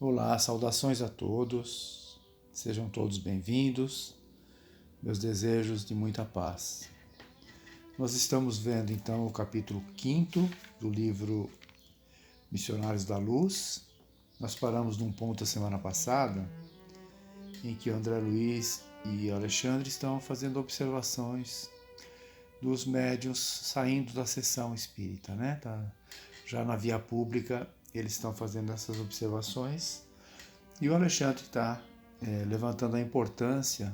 Olá, saudações a todos, sejam todos bem-vindos, meus desejos de muita paz. Nós estamos vendo então o capítulo 5º do livro Missionários da Luz. Nós paramos num ponto a semana passada em que o André Luiz e o Alexandre estão fazendo observações dos médiuns saindo da sessão espírita, né? Já na via pública eles estão fazendo essas observações e o Alexandre está levantando a importância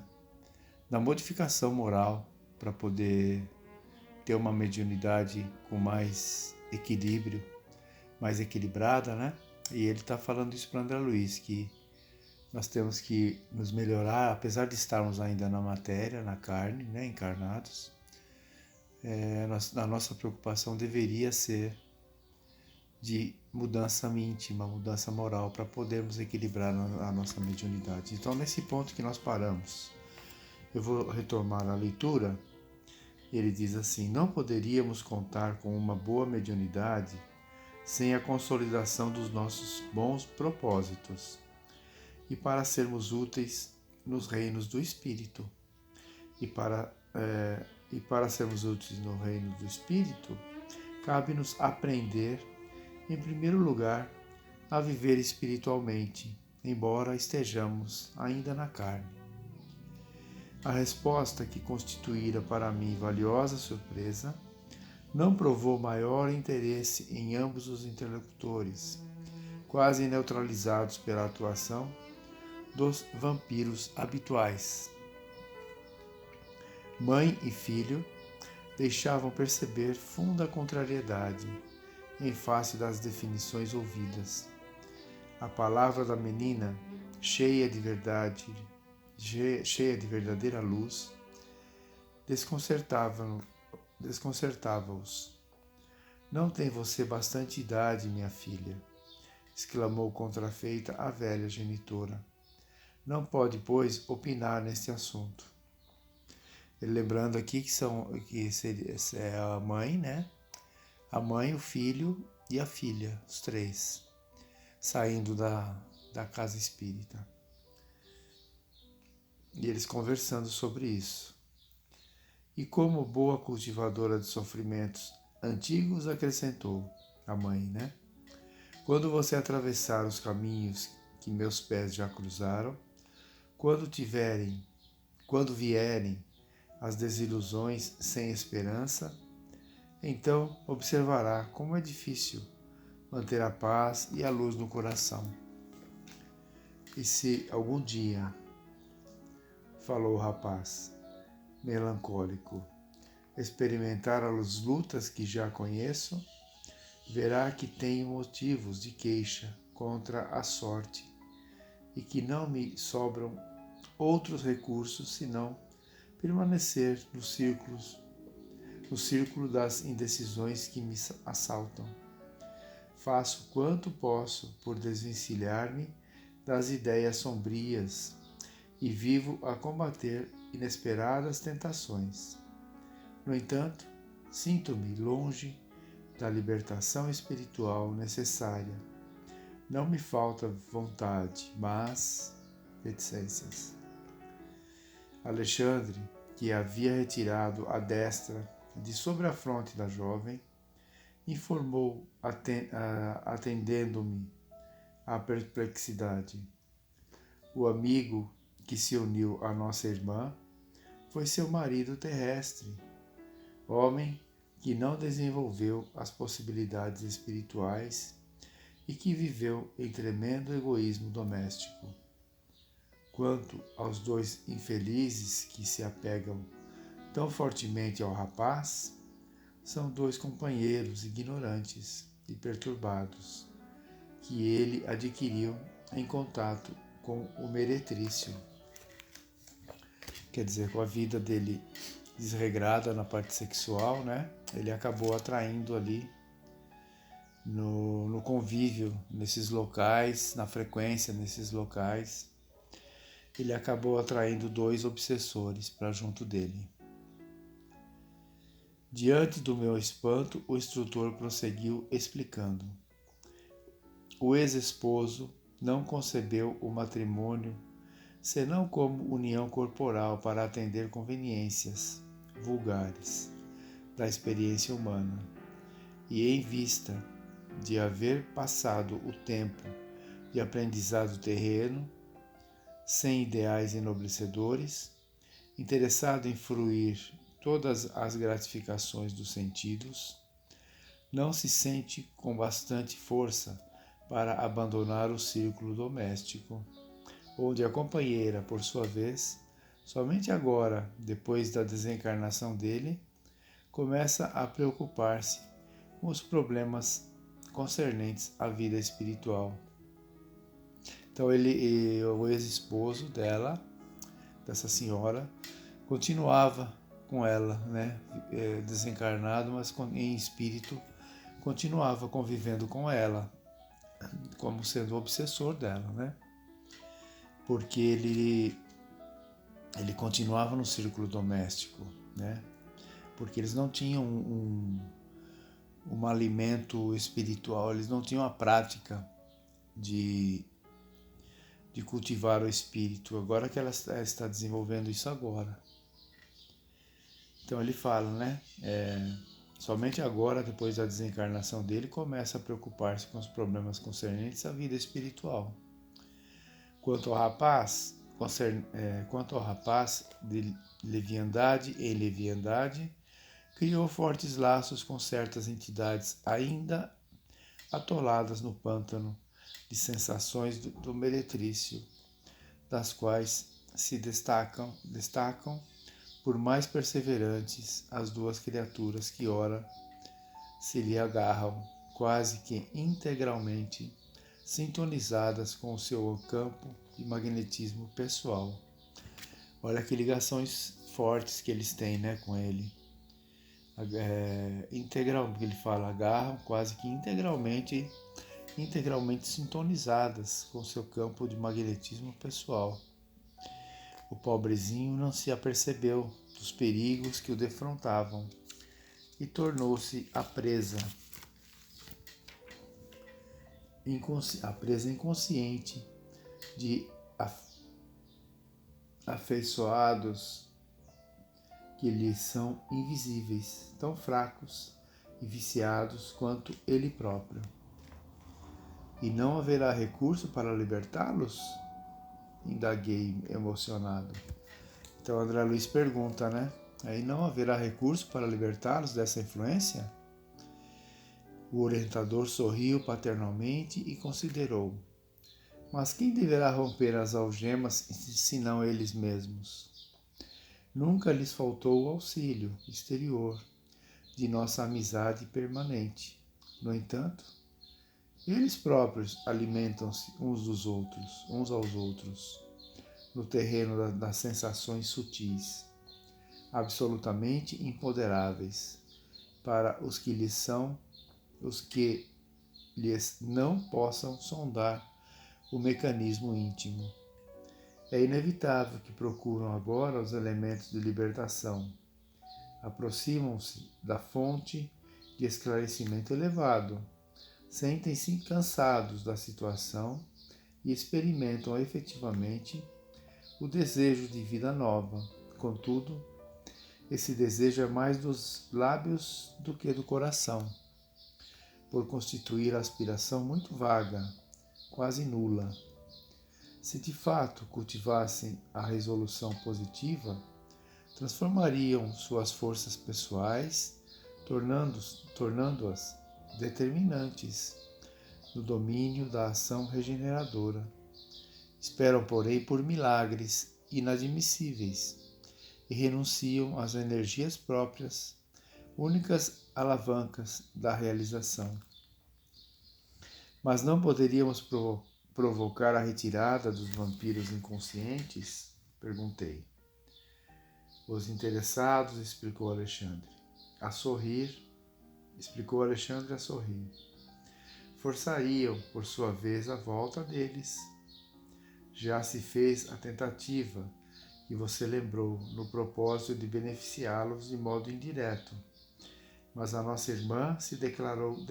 da modificação moral para poder ter uma mediunidade com mais equilíbrio, mais equilibrada, né? E ele está falando isso para André Luiz, que nós temos que nos melhorar, apesar de estarmos ainda na matéria, na carne, né, encarnados. A nossa preocupação deveria ser de mudança íntima, mudança moral, para podermos equilibrar a nossa mediunidade. Então, nesse ponto que nós paramos, eu vou retomar a leitura. Ele diz assim: não poderíamos contar com uma boa mediunidade sem a consolidação dos nossos bons propósitos e para sermos úteis nos reinos do Espírito. E para sermos úteis no reino do Espírito, cabe-nos aprender, em primeiro lugar, a viver espiritualmente, embora estejamos ainda na carne. A resposta que constituíra para mim valiosa surpresa não provou maior interesse em ambos os interlocutores, quase neutralizados pela atuação dos vampiros habituais. Mãe e filho deixavam perceber funda contrariedade em face das definições ouvidas. A palavra da menina, cheia de verdade, cheia de verdadeira luz, desconcertava-os. Não tem você bastante idade, minha filha, exclamou contrafeita a velha genitora. Não pode, pois, opinar neste assunto. Ele lembrando aqui que é a mãe, né? A mãe, o filho e a filha, os três, saindo da casa espírita. E eles conversando sobre isso. E como boa cultivadora de sofrimentos antigos, acrescentou a mãe, né? Quando você atravessar os caminhos que meus pés já cruzaram, quando vierem as desilusões sem esperança, então observará como é difícil manter a paz e a luz no coração. E se algum dia, falou o rapaz, melancólico, experimentar as lutas que já conheço, verá que tenho motivos de queixa contra a sorte e que não me sobram outros recursos senão permanecer no círculo das indecisões que me assaltam. Faço quanto posso por desvencilhar-me das ideias sombrias e vivo a combater inesperadas tentações. No entanto, sinto-me longe da libertação espiritual necessária. Não me falta vontade, mas reticências. Alexandre, que havia retirado a destra de sobre a fronte da jovem, informou, atendendo-me à perplexidade. O amigo que se uniu à nossa irmã foi seu marido terrestre, homem que não desenvolveu as possibilidades espirituais e que viveu em tremendo egoísmo doméstico. Quanto aos dois infelizes que se apegam tão fortemente ao rapaz, são dois companheiros ignorantes e perturbados que ele adquiriu em contato com o meretrício. Quer dizer, com a vida dele desregrada na parte sexual, né? Ele acabou atraindo ali no convívio, nesses locais, na frequência nesses locais, ele acabou atraindo dois obsessores para junto dele. Diante do meu espanto, o instrutor prosseguiu explicando. O ex-esposo não concebeu o matrimônio senão como união corporal para atender conveniências vulgares da experiência humana, e em vista de haver passado o tempo de aprendizado terreno, sem ideais enobrecedores, interessado em fruir todas as gratificações dos sentidos, não se sente com bastante força para abandonar o círculo doméstico, onde a companheira, por sua vez, somente agora, depois da desencarnação dele, começa a preocupar-se com os problemas concernentes à vida espiritual. Então o ex-esposo dela, dessa senhora, continuava com ela, né, desencarnado, mas em espírito continuava convivendo com ela, como sendo o obsessor dela, né? Porque ele continuava no círculo doméstico, né? Porque eles não tinham um alimento espiritual, eles não tinham a prática de cultivar o espírito. Agora que ela está desenvolvendo isso agora. Então ele fala, né? Somente agora, depois da desencarnação dele, começa a preocupar-se com os problemas concernentes à vida espiritual. Quanto ao rapaz de leviandade em leviandade, criou fortes laços com certas entidades ainda atoladas no pântano de sensações do meretrício, das quais se destacam por mais perseverantes as duas criaturas que ora se lhe agarram, quase que integralmente sintonizadas com o seu campo de magnetismo pessoal. Olha que ligações fortes que eles têm, né, com ele. Integral, porque ele fala, agarram quase que integralmente sintonizadas com o seu campo de magnetismo pessoal. O pobrezinho não se apercebeu dos perigos que o defrontavam e tornou-se a presa inconsciente de afeiçoados que lhe são invisíveis, tão fracos e viciados quanto ele próprio. E não haverá recurso para libertá-los? Indaguei emocionado. Então André Luiz pergunta, né? Aí não haverá recurso para libertá-los dessa influência? O orientador sorriu paternalmente e considerou. Mas quem deverá romper as algemas senão eles mesmos? Nunca lhes faltou o auxílio exterior de nossa amizade permanente. No entanto, eles próprios alimentam-se uns aos outros, no terreno das sensações sutis, absolutamente imponderáveis para os que lhes não possam sondar o mecanismo íntimo. É inevitável que procuram agora os elementos de libertação. Aproximam-se da fonte de esclarecimento elevado, sentem-se cansados da situação e experimentam efetivamente o desejo de vida nova. Contudo, esse desejo é mais dos lábios do que do coração, por constituir a aspiração muito vaga, quase nula. Se de fato cultivassem a resolução positiva, transformariam suas forças pessoais, tornando-as determinantes no domínio da ação regeneradora. Esperam, porém, por milagres inadmissíveis e renunciam às energias próprias, únicas alavancas da realização. Mas não poderíamos provocar a retirada dos vampiros inconscientes? Perguntei. Os interessados, explicou Alexandre a sorrir. Forçariam, por sua vez, a volta deles. Já se fez a tentativa, que você lembrou, no propósito de beneficiá-los de modo indireto. Mas a nossa irmã se declarou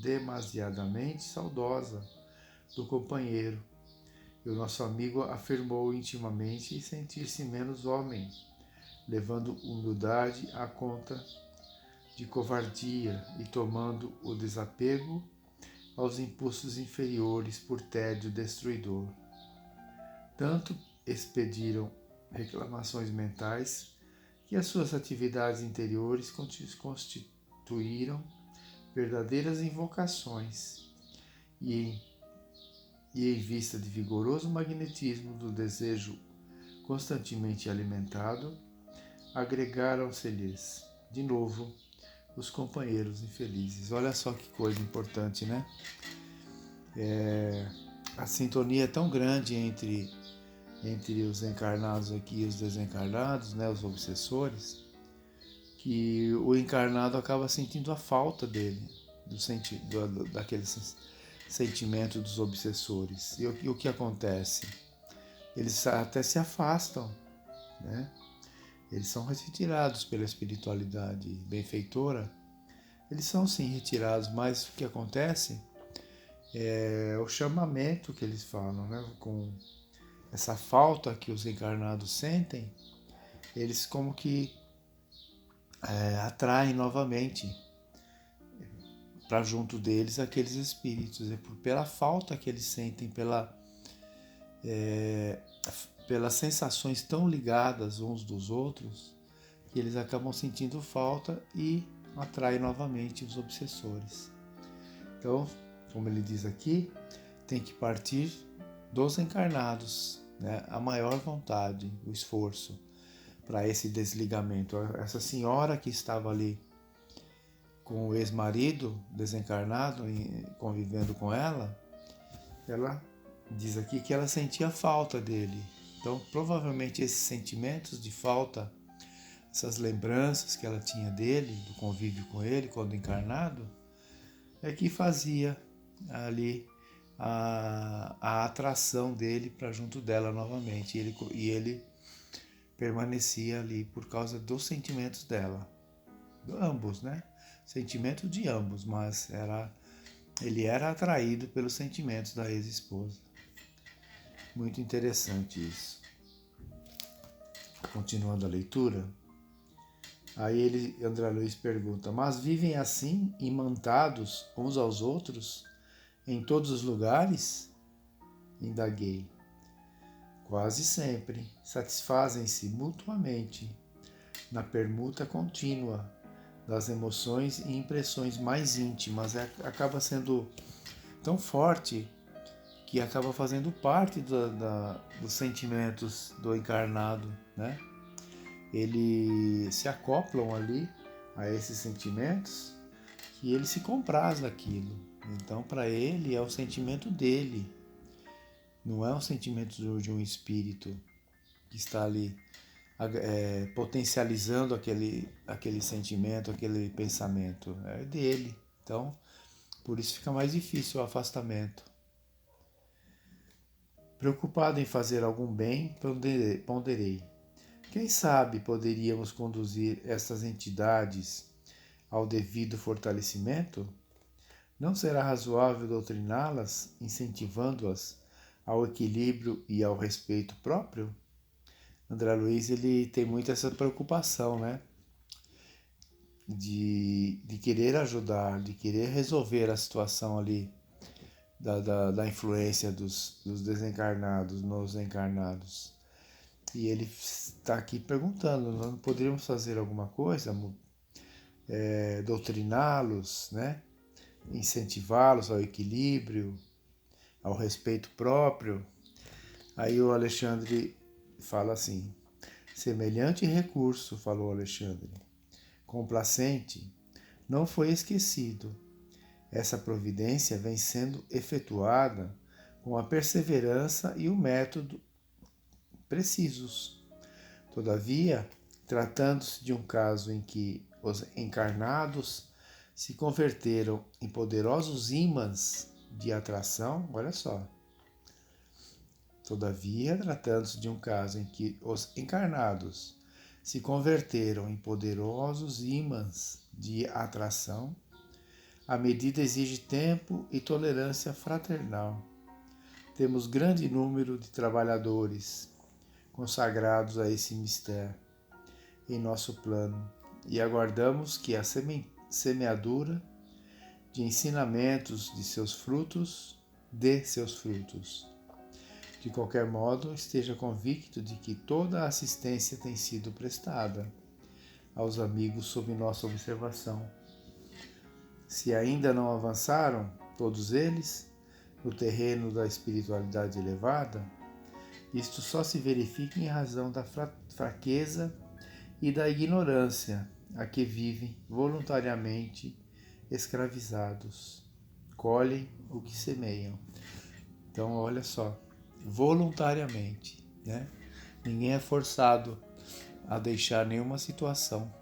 demasiadamente saudosa do companheiro, e o nosso amigo afirmou intimamente sentir-se menos homem, levando humildade à conta de covardia e tomando o desapego aos impulsos inferiores por tédio destruidor. Tanto expediram reclamações mentais que as suas atividades interiores constituíram verdadeiras invocações e em vista de vigoroso magnetismo do desejo constantemente alimentado, agregaram-se-lhes, de novo, os companheiros infelizes. Olha só que coisa importante, né? A sintonia é tão grande entre os encarnados aqui e os desencarnados, né, os obsessores, que o encarnado acaba sentindo a falta dele, daquele sentimento dos obsessores. E o que acontece? Eles até se afastam, né? Eles são retirados pela espiritualidade benfeitora. Eles são sim retirados, mas o que acontece é o chamamento que eles falam, né? Com essa falta que os encarnados sentem, eles como que atraem novamente para junto deles aqueles espíritos. É pela falta que eles sentem, pelas sensações tão ligadas uns dos outros, que eles acabam sentindo falta e atraem novamente os obsessores. Então, como ele diz aqui, tem que partir dos encarnados, né? A maior vontade, o esforço para esse desligamento. Essa senhora que estava ali com o ex-marido desencarnado, convivendo com ela diz aqui que ela sentia falta dele. Então, provavelmente esses sentimentos de falta, essas lembranças que ela tinha dele, do convívio com ele quando encarnado, é que fazia ali a atração dele para junto dela novamente. E ele permanecia ali por causa dos sentimentos dela. Ambos, né? Sentimento de ambos, mas ele era atraído pelos sentimentos da ex-esposa. Muito interessante isso. Continuando a leitura, aí André Luiz pergunta: mas vivem assim, imantados uns aos outros, em todos os lugares? Indaguei. Quase sempre satisfazem-se mutuamente na permuta contínua das emoções e impressões mais íntimas. Acaba sendo tão forte que acaba fazendo parte dos sentimentos do encarnado, né? Eles se acoplam ali a esses sentimentos que ele se compraz daquilo. Então, para ele, é o sentimento dele, não é um sentimento de um espírito que está ali potencializando aquele sentimento, aquele pensamento. É dele. Então, por isso fica mais difícil o afastamento. Preocupado em fazer algum bem, ponderei. Quem sabe poderíamos conduzir essas entidades ao devido fortalecimento? Não será razoável doutriná-las, incentivando-as ao equilíbrio e ao respeito próprio? André Luiz, ele tem muito essa preocupação, né? De querer ajudar, de querer resolver a situação ali da influência dos desencarnados nos encarnados. E ele está aqui perguntando: não poderíamos fazer alguma coisa? Doutriná-los, né? Incentivá-los ao equilíbrio, ao respeito próprio. Aí o Alexandre fala assim: semelhante recurso, falou Alexandre, complacente, não foi esquecido. Essa providência vem sendo efetuada com a perseverança e o método precisos. Todavia, tratando-se de um caso em que os encarnados se converteram em poderosos ímãs de atração, olha só. Todavia, tratando-se de um caso em que os encarnados se converteram em poderosos ímãs de atração, a medida exige tempo e tolerância fraternal. Temos grande número de trabalhadores consagrados a esse mistério em nosso plano e aguardamos que a semeadura de ensinamentos de seus frutos dê seus frutos. De qualquer modo, esteja convicto de que toda a assistência tem sido prestada aos amigos sob nossa observação. Se ainda não avançaram, todos eles, no terreno da espiritualidade elevada, isto só se verifica em razão da fraqueza e da ignorância a que vivem voluntariamente escravizados. Colhem o que semeiam. Então, olha só, voluntariamente, né? Ninguém é forçado a deixar nenhuma situação.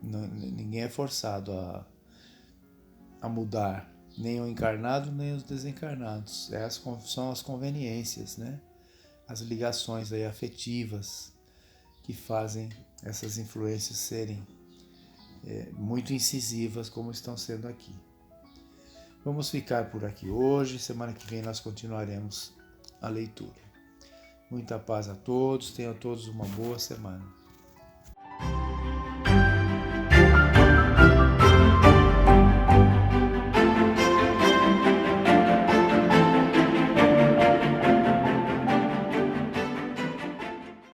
Ninguém é forçado a mudar, nem o encarnado, nem os desencarnados. São as conveniências, né? As ligações aí afetivas que fazem essas influências serem muito incisivas, como estão sendo aqui. Vamos ficar por aqui hoje. Semana que vem nós continuaremos a leitura. Muita paz a todos. Tenham todos uma boa semana.